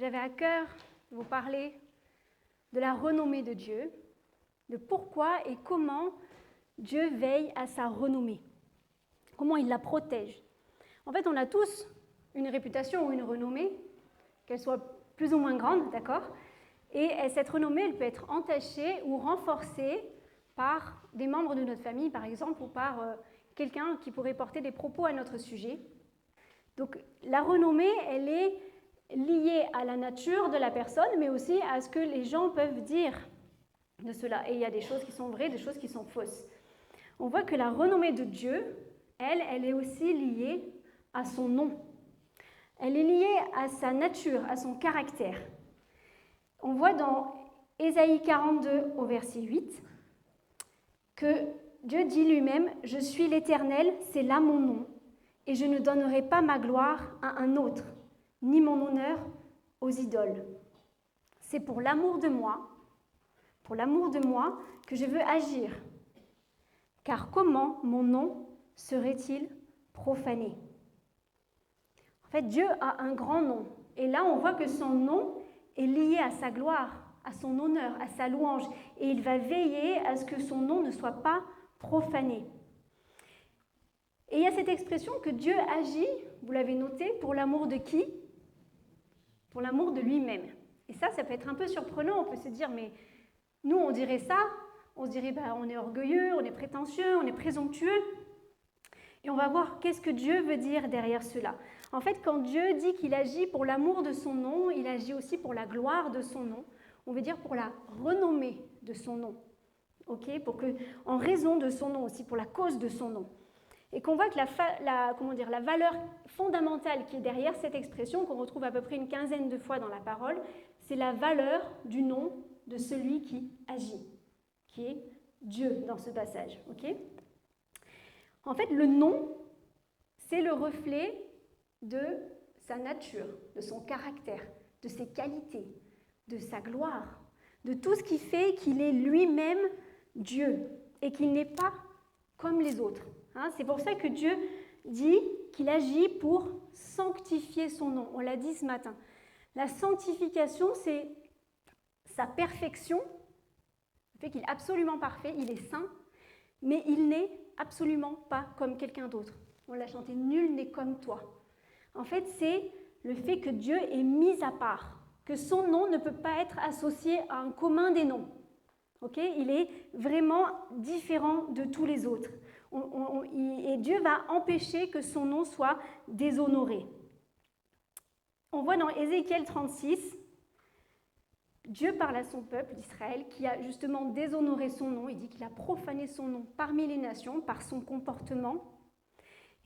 j'avais à cœur de vous parler de la renommée de Dieu, de pourquoi et comment Dieu veille à sa renommée, comment il la protège. En fait, on a tous une réputation ou une renommée, qu'elle soit plus ou moins grande, d'accord ? Et cette renommée, elle peut être entachée ou renforcée par des membres de notre famille, par exemple, ou par quelqu'un qui pourrait porter des propos à notre sujet. Donc, la renommée, elle est liée à la nature de la personne, mais aussi à ce que les gens peuvent dire de cela. Et il y a des choses qui sont vraies, des choses qui sont fausses. On voit que la renommée de Dieu, elle est aussi liée à son nom. Elle est liée à sa nature, à son caractère. On voit dans Ésaïe 42 au verset 8 que Dieu dit lui-même « Je suis l'Éternel, c'est là mon nom, et je ne donnerai pas ma gloire à un autre, ni mon honneur aux idoles. C'est pour l'amour de moi que je veux agir. Car comment mon nom serait-il profané ?» En fait, Dieu a un grand nom. Et là, on voit que son nom est lié à sa gloire, à son honneur, à sa louange. Et il va veiller à ce que son nom ne soit pas profané. Et il y a cette expression que Dieu agit, vous l'avez noté, pour l'amour de qui ? Pour l'amour de lui-même. Et ça peut être un peu surprenant. On peut se dire, mais nous, on dirait ça. On se dirait, on est orgueilleux, on est prétentieux, on est présomptueux. Et on va voir qu'est-ce que Dieu veut dire derrière cela. En fait, quand Dieu dit qu'il agit pour l'amour de son nom, il agit aussi pour la gloire de son nom. On veut dire pour la renommée de son nom. En raison de son nom aussi, pour la cause de son nom. Et qu'on voit que la valeur fondamentale qui est derrière cette expression, qu'on retrouve à peu près une quinzaine de fois dans la parole, c'est la valeur du nom de celui qui agit, qui est Dieu dans ce passage. En fait, le nom, c'est le reflet de sa nature, de son caractère, de ses qualités, de sa gloire, de tout ce qui fait qu'il est lui-même Dieu et qu'il n'est pas comme les autres. C'est pour ça que Dieu dit qu'il agit pour sanctifier son nom. On l'a dit ce matin. La sanctification, c'est sa perfection, le fait qu'il est absolument parfait, il est saint, mais il n'est absolument pas comme quelqu'un d'autre. On l'a chanté, nul n'est comme toi. En fait, c'est le fait que Dieu est mis à part, que son nom ne peut pas être associé à un commun des noms. Il est vraiment différent de tous les autres. Et Dieu va empêcher que son nom soit déshonoré. On voit dans Ézéchiel 36, Dieu parle à son peuple d'Israël qui a justement déshonoré son nom. Il dit qu'il a profané son nom parmi les nations par son comportement.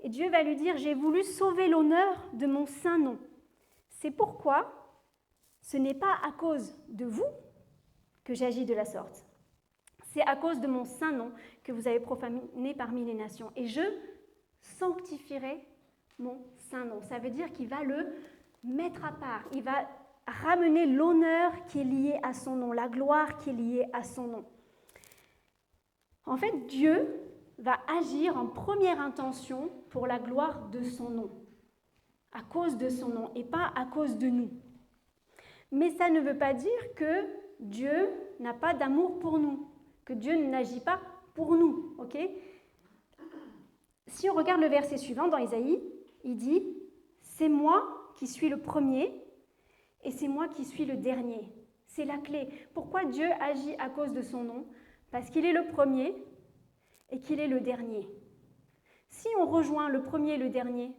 Et Dieu va lui dire « J'ai voulu sauver l'honneur de mon saint nom. C'est pourquoi ce n'est pas à cause de vous que j'agis de la sorte. C'est à cause de mon saint nom que vous avez profané parmi les nations. Et je sanctifierai mon saint nom. » Ça veut dire qu'il va le mettre à part. Il va ramener l'honneur qui est lié à son nom, la gloire qui est liée à son nom. En fait, Dieu va agir en première intention pour la gloire de son nom, à cause de son nom et pas à cause de nous. Mais ça ne veut pas dire que Dieu n'a pas d'amour pour nous, que Dieu n'agit pas pour nous. Si on regarde le verset suivant dans Ésaïe, il dit « C'est moi qui suis le premier et c'est moi qui suis le dernier. » C'est la clé. Pourquoi Dieu agit à cause de son nom ? Parce qu'il est le premier et qu'il est le dernier. Si on rejoint le premier et le dernier,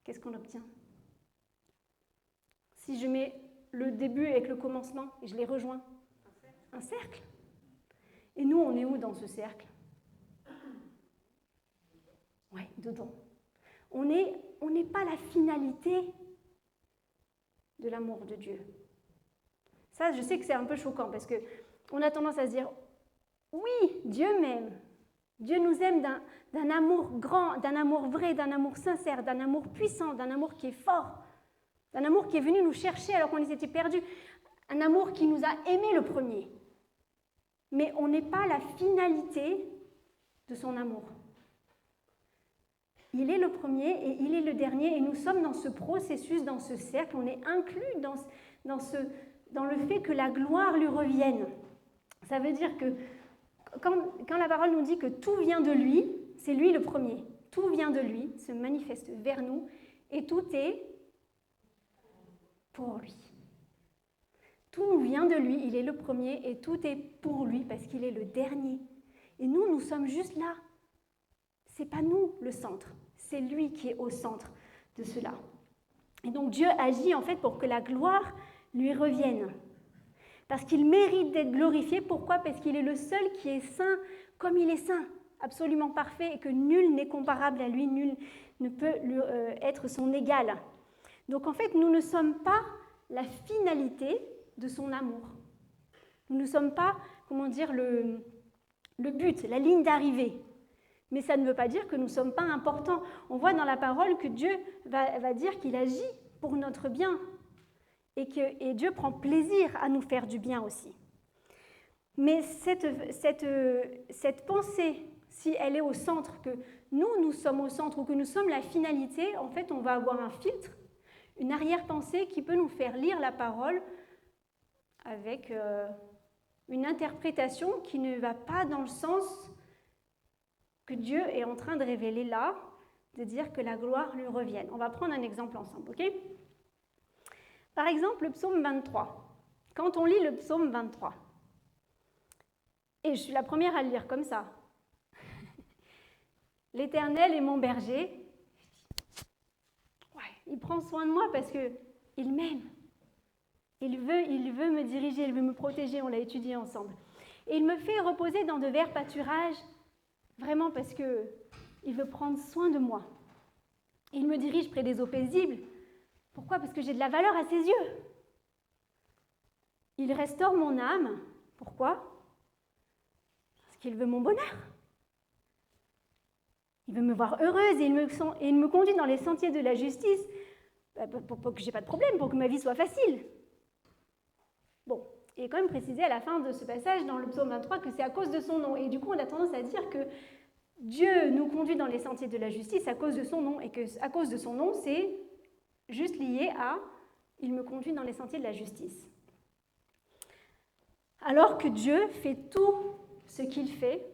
qu'est-ce qu'on obtient ? Si je mets le début avec le commencement et je les rejoins, un cercle. Et nous, on est où dans ce cercle ? Ouais, dedans. On n'est pas la finalité de l'amour de Dieu. Ça, je sais que c'est un peu choquant parce qu'on a tendance à se dire oui, Dieu m'aime. Dieu nous aime d'un amour grand, d'un amour vrai, d'un amour sincère, d'un amour puissant, d'un amour qui est fort, d'un amour qui est venu nous chercher alors qu'on était perdus, un amour qui nous a aimés le premier. Mais on n'est pas la finalité de son amour. il est le premier et il est le dernier. Et nous sommes dans ce processus, dans ce cercle. On est inclus dans le fait que la gloire lui revienne. Ça veut dire que quand la parole nous dit que tout vient de lui, c'est lui le premier. Tout vient de lui, se manifeste vers nous, et tout est pour lui. Tout nous vient de lui, il est le premier, et tout est pour lui, parce qu'il est le dernier. Et nous sommes juste là. Ce n'est pas nous le centre, c'est lui qui est au centre de cela. Et donc Dieu agit en fait pour que la gloire lui revienne. Parce qu'il mérite d'être glorifié. Pourquoi? Parce qu'il est le seul qui est saint comme il est saint, absolument parfait, et que nul n'est comparable à lui, nul ne peut être son égal. Donc en fait, nous ne sommes pas la finalité de son amour. Nous ne sommes pas, le but, la ligne d'arrivée. Mais ça ne veut pas dire que nous ne sommes pas importants. On voit dans la parole que Dieu va dire qu'il agit pour notre bien. Et Dieu prend plaisir à nous faire du bien aussi. Mais cette pensée, si elle est au centre, que nous sommes au centre ou que nous sommes la finalité, en fait, on va avoir un filtre, une arrière-pensée qui peut nous faire lire la parole avec une interprétation qui ne va pas dans le sens que Dieu est en train de révéler là, de dire que la gloire lui revienne. On va prendre un exemple ensemble, ok ? Par exemple, le psaume 23. Quand on lit le psaume 23, et je suis la première à le lire comme ça, l'Éternel est mon berger, il prend soin de moi parce qu'il m'aime. Il veut me diriger, il veut me protéger, on l'a étudié ensemble. Et il me fait reposer dans de verts pâturages, vraiment parce qu'il veut prendre soin de moi. Il me dirige près des eaux paisibles. Pourquoi? Parce que j'ai de la valeur à ses yeux. Il restaure mon âme. Pourquoi? Parce qu'il veut mon bonheur. Il veut me voir heureuse et il me conduit dans les sentiers de la justice pour que je n'ai pas de problème, pour que ma vie soit facile. Bon, il est quand même précisé à la fin de ce passage dans le psaume 23 que c'est à cause de son nom. Et du coup, on a tendance à dire que Dieu nous conduit dans les sentiers de la justice à cause de son nom et qu'à cause de son nom, c'est juste lié à « il me conduit dans les sentiers de la justice ». Alors que Dieu fait tout ce qu'il fait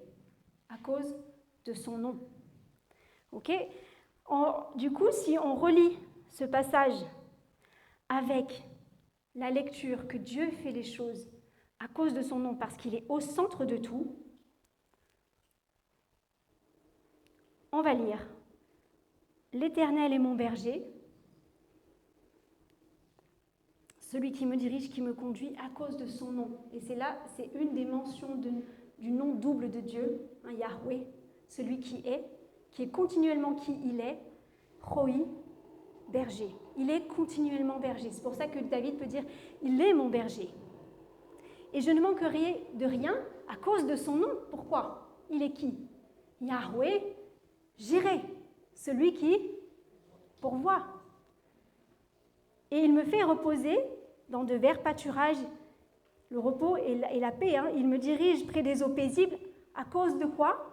à cause de son nom. Okay? Du coup, si on relie ce passage avec la lecture que Dieu fait les choses à cause de son nom, parce qu'il est au centre de tout, on va lire « L'Éternel est mon berger, celui qui me dirige, qui me conduit à cause de son nom. » Et c'est une des mentions du nom double de Dieu, hein, Yahweh, celui qui est continuellement qui il est, Roi, berger. Il est continuellement berger. C'est pour ça que David peut dire « Il est mon berger ». Et je ne manquerai de rien à cause de son nom. Pourquoi? Il est qui? Yahweh, Jireh, celui qui pourvoit. Et il me fait reposer dans de verts pâturages, le repos et la paix. Hein. Il me dirige près des eaux paisibles. À cause de quoi?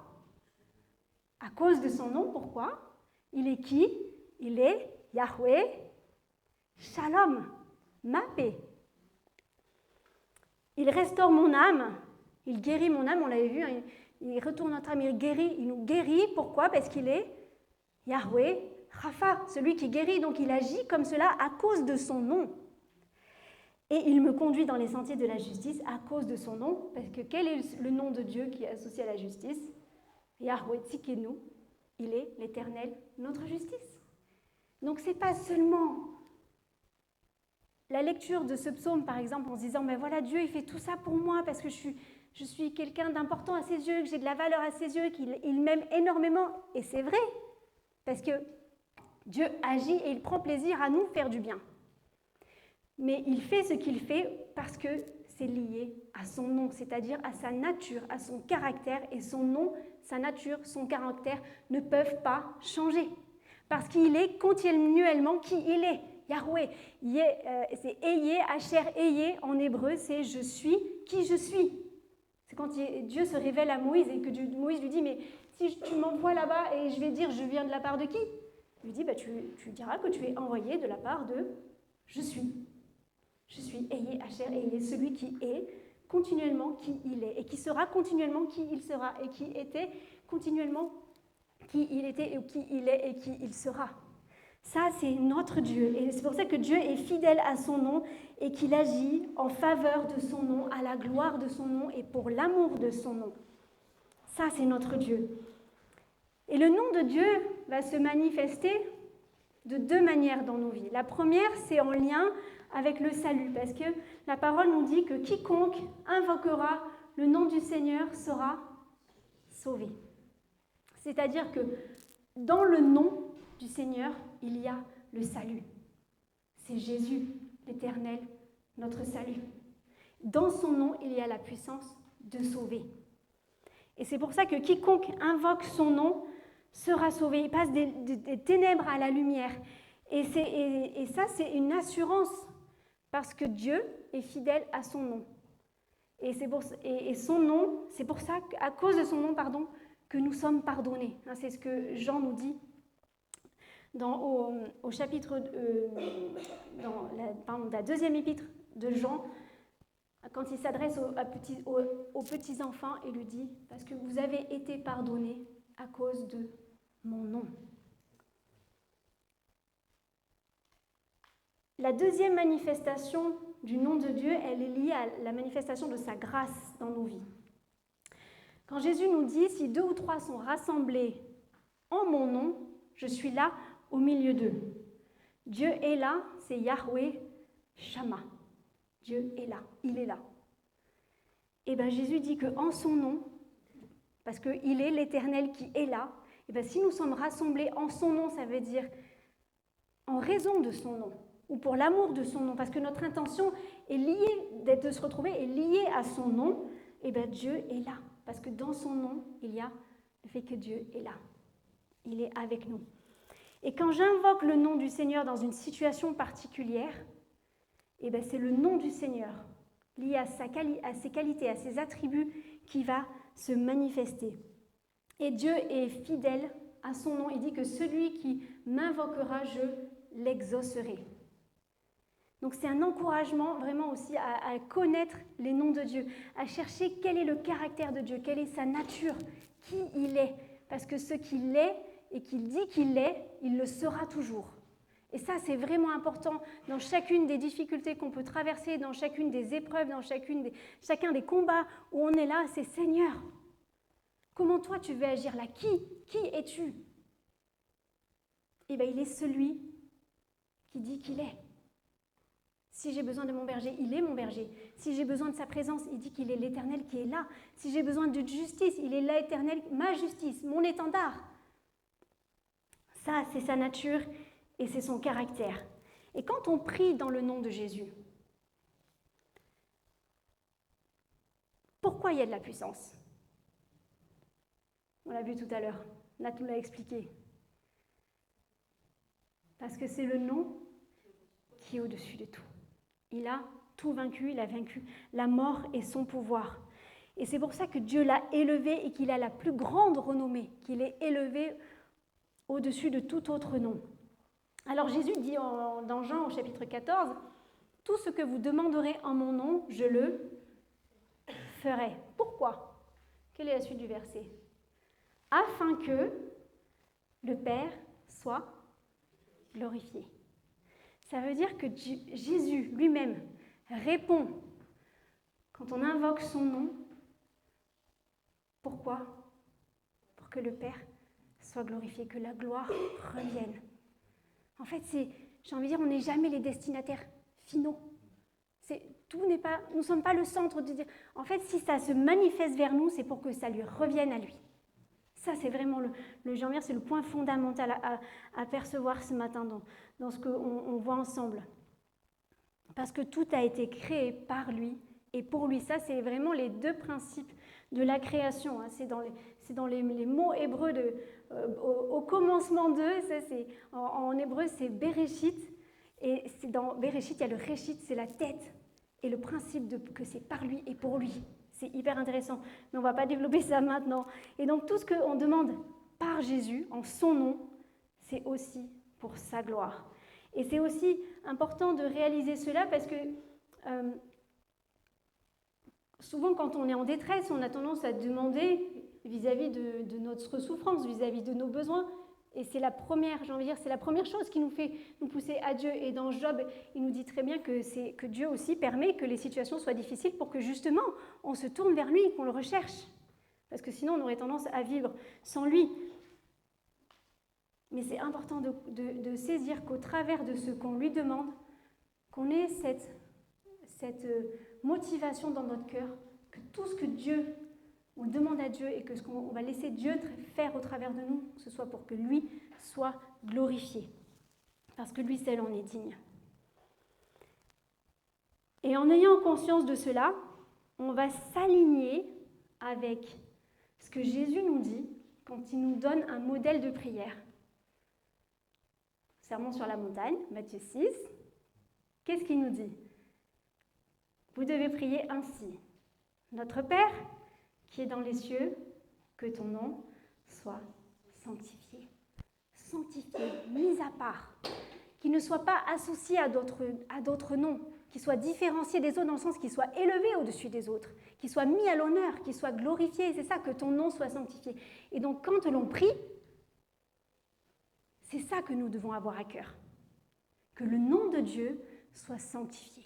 À cause de son nom. Pourquoi? Il est qui? Il est Yahweh, Shalom, ma paix. Il restaure mon âme, il guérit mon âme, on l'avait vu, hein, il retourne notre âme, il nous guérit. Pourquoi? Parce qu'il est Yahweh, Rapha, celui qui guérit, donc il agit comme cela à cause de son nom. Et il me conduit dans les sentiers de la justice à cause de son nom, parce que quel est le nom de Dieu qui est associé à la justice? Yahweh Tzidkenu, il est l'Éternel, notre justice. Donc ce n'est pas seulement la lecture de ce psaume, par exemple, en se disant, ben voilà, Dieu, il fait tout ça pour moi parce que je suis quelqu'un d'important à ses yeux, que j'ai de la valeur à ses yeux, qu'il m'aime énormément. Et c'est vrai, parce que Dieu agit et il prend plaisir à nous faire du bien. Mais il fait ce qu'il fait parce que c'est lié à son nom, c'est-à-dire à sa nature, à son caractère. Et son nom, sa nature, son caractère ne peuvent pas changer. Parce qu'il est continuellement qui il est. Yahweh, c'est Eyé, Asher Eyé en hébreu, c'est je suis qui je suis. C'est quand Dieu se révèle à Moïse et que Moïse lui dit, mais si tu m'envoies là-bas et je vais dire, je viens de la part de qui? Il lui dit, tu diras que tu es envoyé de la part de je suis. Je suis Eyé Hacher, Eyé, celui qui est continuellement qui il est, et qui sera continuellement qui il sera, et qui était continuellement qui il était, et qui il est, et qui il sera. Ça, c'est notre Dieu. Et c'est pour ça que Dieu est fidèle à son nom et qu'il agit en faveur de son nom, à la gloire de son nom et pour l'amour de son nom. Ça, c'est notre Dieu. Et le nom de Dieu va se manifester de deux manières dans nos vies. La première, c'est en lien avec le salut, parce que la parole nous dit que quiconque invoquera le nom du Seigneur sera sauvé. C'est-à-dire que dans le nom du Seigneur, il y a le salut. C'est Jésus, l'Éternel, notre salut. Dans son nom, il y a la puissance de sauver. Et c'est pour ça que quiconque invoque son nom sera sauvé. Il passe des ténèbres à la lumière. Et ça, c'est une assurance, parce que Dieu est fidèle à son nom. Et son nom, c'est pour ça qu'à cause de son nom, que nous sommes pardonnés. C'est ce que Jean nous dit au chapitre, dans la deuxième épître de Jean, quand il s'adresse aux petits enfants et lui dit « Parce que vous avez été pardonnés à cause de mon nom ». La deuxième manifestation du nom de Dieu, elle est liée à la manifestation de sa grâce dans nos vies. Quand Jésus nous dit « Si 2 ou 3 sont rassemblés en mon nom, je suis là au milieu d'eux ». Dieu est là, c'est Yahweh Shammah. Dieu est là, il est là. Et bien Jésus dit qu'en son nom, parce qu'il est l'Éternel qui est là, et bien si nous sommes rassemblés en son nom, ça veut dire en raison de son nom, ou pour l'amour de son nom, parce que notre intention est liée, de se retrouver est liée à son nom, et bien Dieu est là, parce que dans son nom, il y a le fait que Dieu est là. Il est avec nous. Et quand j'invoque le nom du Seigneur dans une situation particulière, et bien c'est le nom du Seigneur, lié à ses qualités, à ses attributs, qui va se manifester. Et Dieu est fidèle à son nom. Il dit que celui qui m'invoquera, je l'exaucerai. Donc c'est un encouragement vraiment aussi à connaître les noms de Dieu, à chercher quel est le caractère de Dieu, quelle est sa nature, qui il est. Parce que ce qu'il est et qu'il dit qu'il est, il le sera toujours. Et ça, c'est vraiment important dans chacune des difficultés qu'on peut traverser, dans chacune des épreuves, dans chacun des combats où on est là, c'est Seigneur. Comment toi tu veux agir là? Qui es-tu? Eh bien, il est celui qui dit qu'il est. Si j'ai besoin de mon berger, il est mon berger. Si j'ai besoin de sa présence, il dit qu'il est l'Éternel qui est là. Si j'ai besoin de justice, il est l'Éternel, ma justice, mon étendard. Ça, c'est sa nature et c'est son caractère. Et quand on prie dans le nom de Jésus, pourquoi il y a de la puissance? On l'a vu tout à l'heure, Nat nous l'a expliqué. Parce que c'est le nom qui est au-dessus de tout. Il a tout vaincu, il a vaincu la mort et son pouvoir. Et c'est pour ça que Dieu l'a élevé et qu'il a la plus grande renommée, qu'il est élevé au-dessus de tout autre nom. Alors Jésus dit dans Jean au chapitre 14, « Tout ce que vous demanderez en mon nom, je le ferai. » Pourquoi? Quelle est la suite du verset? « Afin que le Père soit glorifié. » Ça veut dire que Jésus lui-même répond quand on invoque son nom. Pourquoi? Pour que le Père soit glorifié, que la gloire revienne. En fait, j'ai envie de dire, on n'est jamais les destinataires finaux. Nous ne sommes pas le centre de dire. En fait, si ça se manifeste vers nous, c'est pour que ça lui revienne à lui. Ça, c'est vraiment c'est le point fondamental à percevoir ce matin dans ce qu'on voit ensemble. Parce que tout a été créé par lui et pour lui. Ça, c'est vraiment les deux principes de la création. C'est dans les mots hébreux au commencement d'eux. En hébreu, c'est Bereshit. Et dans Bereshit, il y a le Réchit, c'est la tête. Et le principe que c'est par lui et pour lui. C'est hyper intéressant, mais on ne va pas développer ça maintenant. Et donc tout ce qu'on demande par Jésus, en son nom, c'est aussi pour sa gloire. Et c'est aussi important de réaliser cela parce que souvent quand on est en détresse, on a tendance à demander vis-à-vis de notre souffrance, vis-à-vis de nos besoins. Et c'est la première, j'ai envie de dire, c'est la première chose qui nous fait nous pousser à Dieu. Et dans Job, il nous dit très bien que Dieu aussi permet que les situations soient difficiles pour que justement on se tourne vers lui, qu'on le recherche. Parce que sinon on aurait tendance à vivre sans lui. Mais c'est important de saisir qu'au travers de ce qu'on lui demande, qu'on ait cette motivation dans notre cœur, que tout ce que Dieu, on demande à Dieu et que ce qu'on va laisser Dieu faire au travers de nous, ce soit pour que lui soit glorifié. Parce que lui seul en est digne. Et en ayant conscience de cela, on va s'aligner avec ce que Jésus nous dit quand il nous donne un modèle de prière. Sermon sur la montagne, Matthieu 6. Qu'est-ce qu'il nous dit ? Vous devez prier ainsi. Notre Père, qui est dans les cieux, que ton nom soit sanctifié. Sanctifié, mis à part. Qu'il ne soit pas associé à d'autres noms, qu'il soit différencié des autres dans le sens qu'il soit élevé au-dessus des autres, qu'il soit mis à l'honneur, qu'il soit glorifié. C'est ça, que ton nom soit sanctifié. Et donc quand l'on prie, c'est ça que nous devons avoir à cœur. Que le nom de Dieu soit sanctifié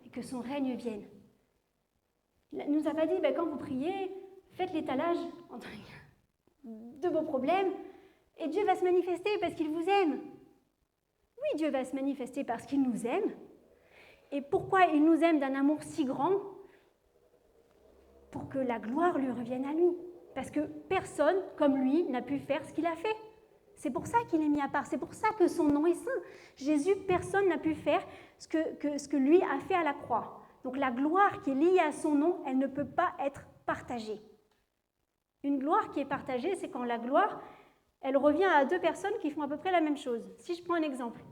et que son règne vienne. Il ne nous a pas dit, quand vous priez, faites l'étalage de vos problèmes et Dieu va se manifester parce qu'il vous aime. Oui, Dieu va se manifester parce qu'il nous aime. Et pourquoi il nous aime d'un amour si grand ? Pour que la gloire lui revienne à lui. Parce que personne, comme lui, n'a pu faire ce qu'il a fait. C'est pour ça qu'il est mis à part, c'est pour ça que son nom est saint. Jésus, personne n'a pu faire ce que lui a fait à la croix. Donc la gloire qui est liée à son nom, elle ne peut pas être partagée. Une gloire qui est partagée, c'est quand la gloire, elle revient à deux personnes qui font à peu près la même chose. Si je prends un exemple.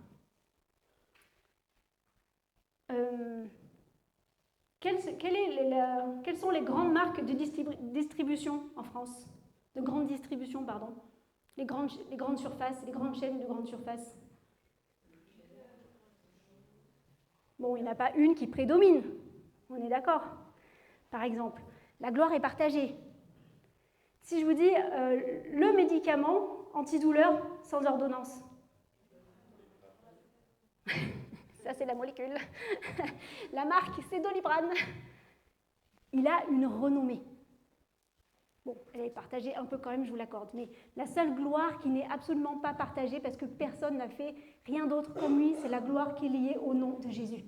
Quelles sont les grandes marques de distribution en France ? De grande distribution, pardon. Les grandes surfaces, les grandes chaînes de grandes surfaces. Bon, il n'y en a pas une qui prédomine, on est d'accord. Par exemple, la gloire est partagée. Si je vous dis le médicament antidouleur sans ordonnance. Ça, c'est la molécule. La marque, c'est Doliprane. Il a une renommée. Bon, elle est partagée un peu quand même, je vous l'accorde. Mais la seule gloire qui n'est absolument pas partagée, parce que personne n'a fait rien d'autre comme lui, c'est la gloire qui est liée au nom de Jésus.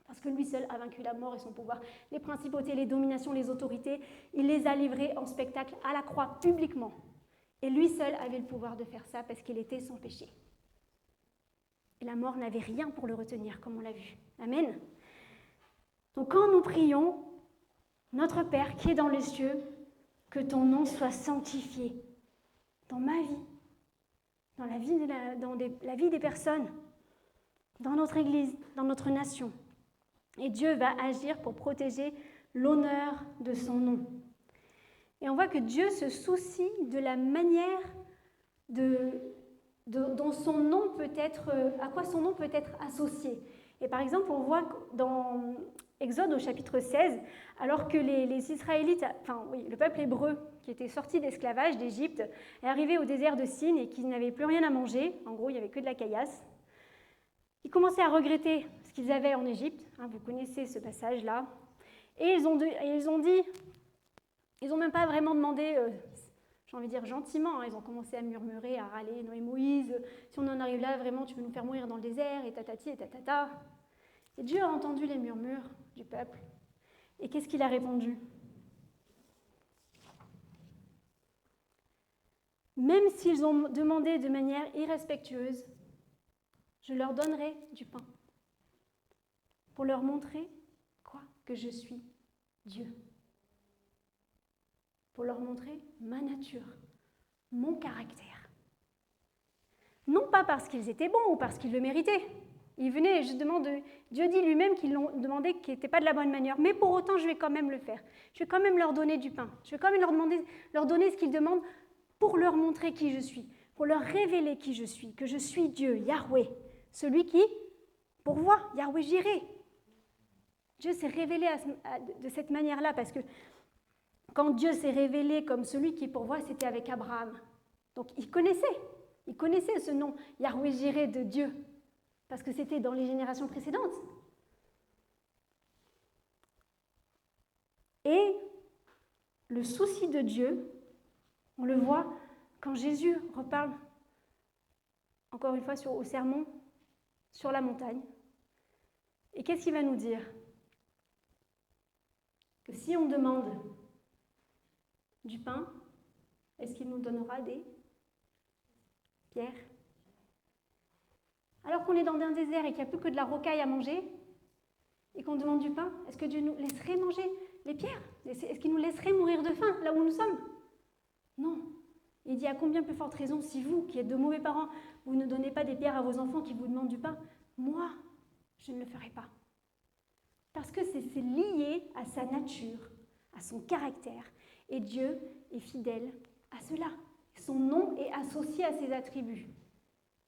Parce que lui seul a vaincu la mort et son pouvoir. Les principautés, les dominations, les autorités, il les a livrées en spectacle à la croix, publiquement. Et lui seul avait le pouvoir de faire ça parce qu'il était sans péché. Et la mort n'avait rien pour le retenir, comme on l'a vu. Amen. Donc quand nous prions, notre Père qui est dans les cieux, que ton nom soit sanctifié dans ma vie, dans la vie des personnes, dans notre Église, dans notre nation. Et Dieu va agir pour protéger l'honneur de son nom. Et on voit que Dieu se soucie de la manière dont son nom peut être, à quoi son nom peut être associé. Et par exemple, on voit dans Exode au chapitre 16, alors que les Israélites, le peuple hébreu qui était sorti d'esclavage d'Égypte, est arrivé au désert de Sin et qui n'avait plus rien à manger, en gros il n'y avait que de la caillasse, ils commençaient à regretter ce qu'ils avaient en Égypte, vous connaissez ce passage-là, et ils n'ont même pas vraiment demandé, j'ai envie de dire gentiment, ils ont commencé à murmurer, à râler, Noé, Moïse, si on en arrive là, vraiment tu veux nous faire mourir dans le désert, et tatati, et tatata. Et Dieu a entendu les murmures du peuple. Et qu'est-ce qu'il a répondu ? Même s'ils ont demandé de manière irrespectueuse, je leur donnerai du pain. Pour leur montrer, quoi ? Que je suis Dieu. Pour leur montrer ma nature, mon caractère. Non pas parce qu'ils étaient bons ou parce qu'ils le méritaient. Il venait justement de... Dieu dit lui-même qu'ils l'ont demandé, qui n'était pas de la bonne manière. Mais pour autant, je vais quand même le faire. Je vais quand même leur donner du pain. Je vais quand même leur donner ce qu'ils demandent pour leur montrer qui je suis, pour leur révéler qui je suis, que je suis Dieu, Yahweh, celui qui pourvoit, Yahweh Jireh. Dieu s'est révélé de cette manière-là, parce que quand Dieu s'est révélé comme celui qui pourvoit, c'était avec Abraham. Donc il connaissait ce nom, Yahweh Jireh de Dieu, parce que c'était dans les générations précédentes. Et le souci de Dieu, on le voit quand Jésus reparle, encore une fois, au sermon sur la montagne. Et qu'est-ce qu'il va nous dire? Que si on demande du pain, est-ce qu'il nous donnera des pierres? Alors qu'on est dans un désert et qu'il n'y a plus que de la rocaille à manger, et qu'on demande du pain, est-ce que Dieu nous laisserait manger les pierres? Est-ce qu'il nous laisserait mourir de faim là où nous sommes? Non. Il dit à combien plus forte raison, si vous, qui êtes de mauvais parents, vous ne donnez pas des pierres à vos enfants qui vous demandent du pain, moi, je ne le ferai pas. Parce que c'est lié à sa nature, à son caractère. Et Dieu est fidèle à cela. Son nom est associé à ses attributs,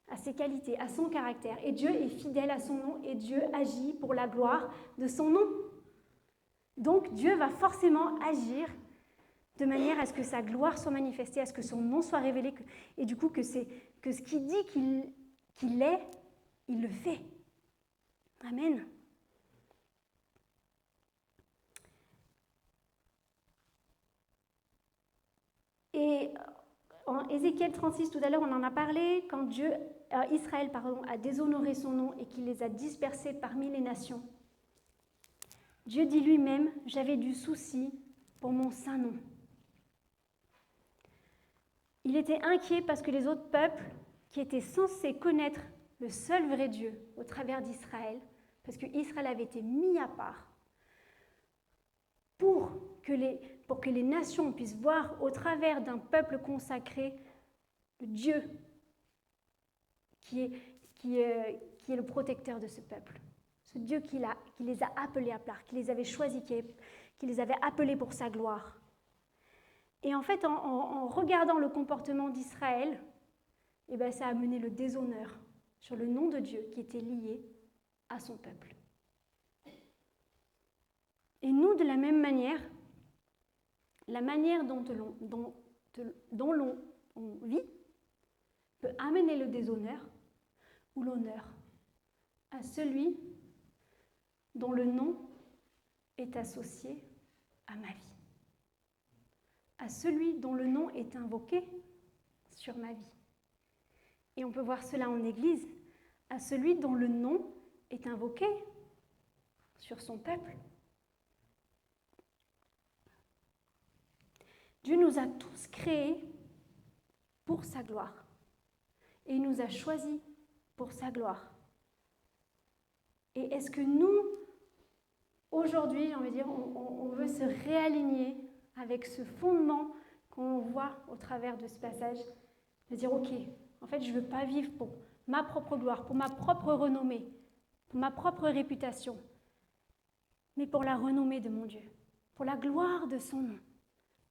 à ses qualités, à son caractère. Et Dieu est fidèle à son nom et Dieu agit pour la gloire de son nom. Donc Dieu va forcément agir de manière à ce que sa gloire soit manifestée, à ce que son nom soit révélé, et du coup que ce qu'il dit qu'il est, il le fait. Amen. Et en Ézéchiel 36, tout à l'heure, on en a parlé, quand Israël a déshonoré son nom et qu'il les a dispersés parmi les nations, Dieu dit lui-même, j'avais du souci pour mon saint nom. Il était inquiet parce que les autres peuples, qui étaient censés connaître le seul vrai Dieu au travers d'Israël, parce qu'Israël avait été mis à part, pour que les nations puissent voir au travers d'un peuple consacré le Dieu qui est le protecteur de ce peuple. Ce Dieu qui les a appelés à part, qui les avait choisis, qui les avait appelés pour sa gloire. Et en fait, en regardant le comportement d'Israël, ça a mené le déshonneur sur le nom de Dieu qui était lié à son peuple. Et nous, de la même manière, la manière dont on vit peut amener le déshonneur ou l'honneur à celui dont le nom est associé à ma vie, à celui dont le nom est invoqué sur ma vie. Et on peut voir cela en Église, à celui dont le nom est invoqué sur son peuple. Dieu nous a tous créés pour sa gloire. Et il nous a choisis pour sa gloire. Et est-ce que nous, aujourd'hui, j'ai envie de dire, on veut se réaligner avec ce fondement qu'on voit au travers de ce passage, de dire, ok, en fait, je ne veux pas vivre pour ma propre gloire, pour ma propre renommée, pour ma propre réputation, mais pour la renommée de mon Dieu, pour la gloire de son nom.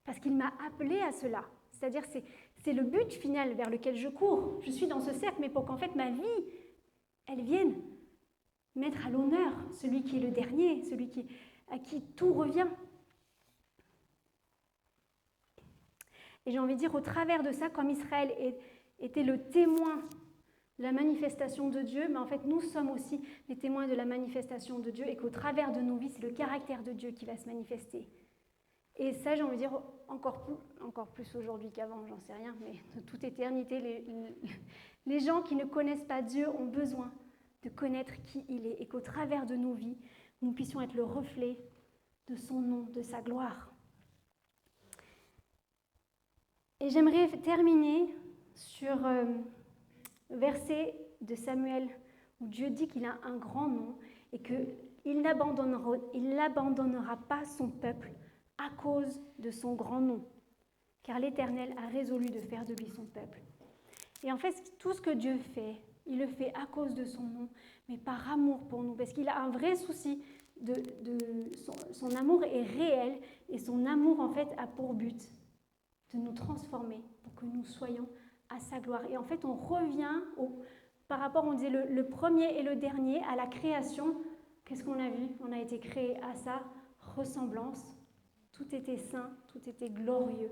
Parce qu'il m'a appelé à cela. C'est-à-dire, c'est le but final vers lequel je cours. Je suis dans ce cercle, mais pour qu'en fait ma vie, elle vienne mettre à l'honneur celui qui est le dernier, celui à qui tout revient. Et j'ai envie de dire, au travers de ça, comme Israël était le témoin de la manifestation de Dieu, mais en fait, nous sommes aussi les témoins de la manifestation de Dieu et qu'au travers de nos vies, c'est le caractère de Dieu qui va se manifester. Et ça, j'ai envie de dire, encore plus aujourd'hui qu'avant, j'en sais rien, mais de toute éternité, les gens qui ne connaissent pas Dieu ont besoin de connaître qui il est et qu'au travers de nos vies, nous puissions être le reflet de son nom, de sa gloire. Et j'aimerais terminer sur le verset de Samuel où Dieu dit qu'il a un grand nom et qu'il n'abandonnera pas son peuple à cause de son grand nom, car l'Éternel a résolu de faire de lui son peuple. Et en fait, tout ce que Dieu fait, Il le fait à cause de son nom, mais par amour pour nous, parce qu'il a un vrai souci. Son amour est réel et son amour en fait a pour but de nous transformer pour que nous soyons à sa gloire. Et en fait on revient par rapport, on disait le premier et le dernier, à la création. Qu'est-ce qu'on a vu? On a été créé à sa ressemblance. Tout était saint, tout était glorieux.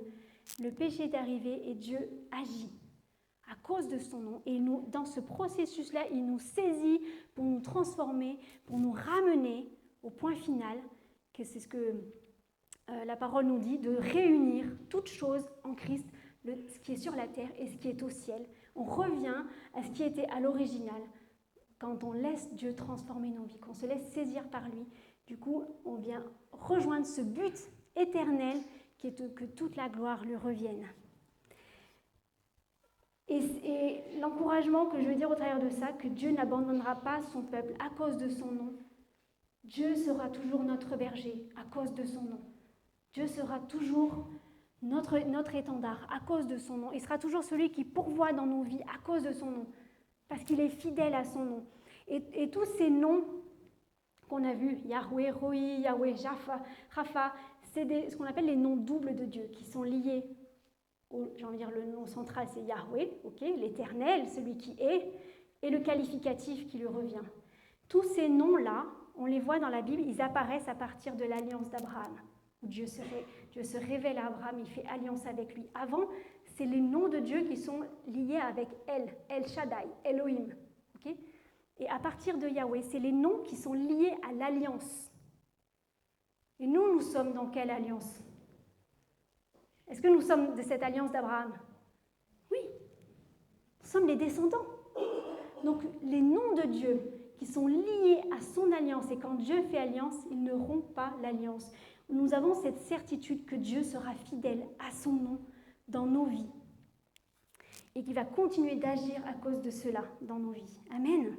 Le péché est arrivé et Dieu agit à cause de son nom. Et nous, dans ce processus-là, il nous saisit pour nous transformer, pour nous ramener au point final, que c'est ce que la parole nous dit, de réunir toutes choses en Christ, ce qui est sur la terre et ce qui est au ciel. On revient à ce qui était à l'original, quand on laisse Dieu transformer nos vies, qu'on se laisse saisir par lui. Du coup, on vient rejoindre ce but éternel qui est que toute la gloire lui revienne. Et l'encouragement que je veux dire au travers de ça, que Dieu n'abandonnera pas son peuple à cause de son nom. Dieu sera toujours notre berger à cause de son nom. Dieu sera toujours notre étendard à cause de son nom. Il sera toujours celui qui pourvoit dans nos vies à cause de son nom, parce qu'il est fidèle à son nom. Et tous ces noms qu'on a vus, Yahweh, Roi, Yahweh, Rapha, c'est ce qu'on appelle les noms doubles de Dieu, qui sont liés. J'ai envie de dire, le nom central, c'est Yahweh, l'éternel, celui qui est, et le qualificatif qui lui revient. Tous ces noms-là, on les voit dans la Bible, ils apparaissent à partir de l'alliance d'Abraham, où Dieu se révèle à Abraham, il fait alliance avec lui. Avant, c'est les noms de Dieu qui sont liés avec El Shaddai, Elohim. Et à partir de Yahweh, c'est les noms qui sont liés à l'alliance. Et nous sommes dans quelle alliance? Est-ce que nous sommes de cette alliance d'Abraham? Oui, nous sommes les descendants. Donc les noms de Dieu qui sont liés à son alliance, et quand Dieu fait alliance, il ne rompt pas l'alliance. Nous avons cette certitude que Dieu sera fidèle à son nom dans nos vies et qu'il va continuer d'agir à cause de cela dans nos vies. Amen.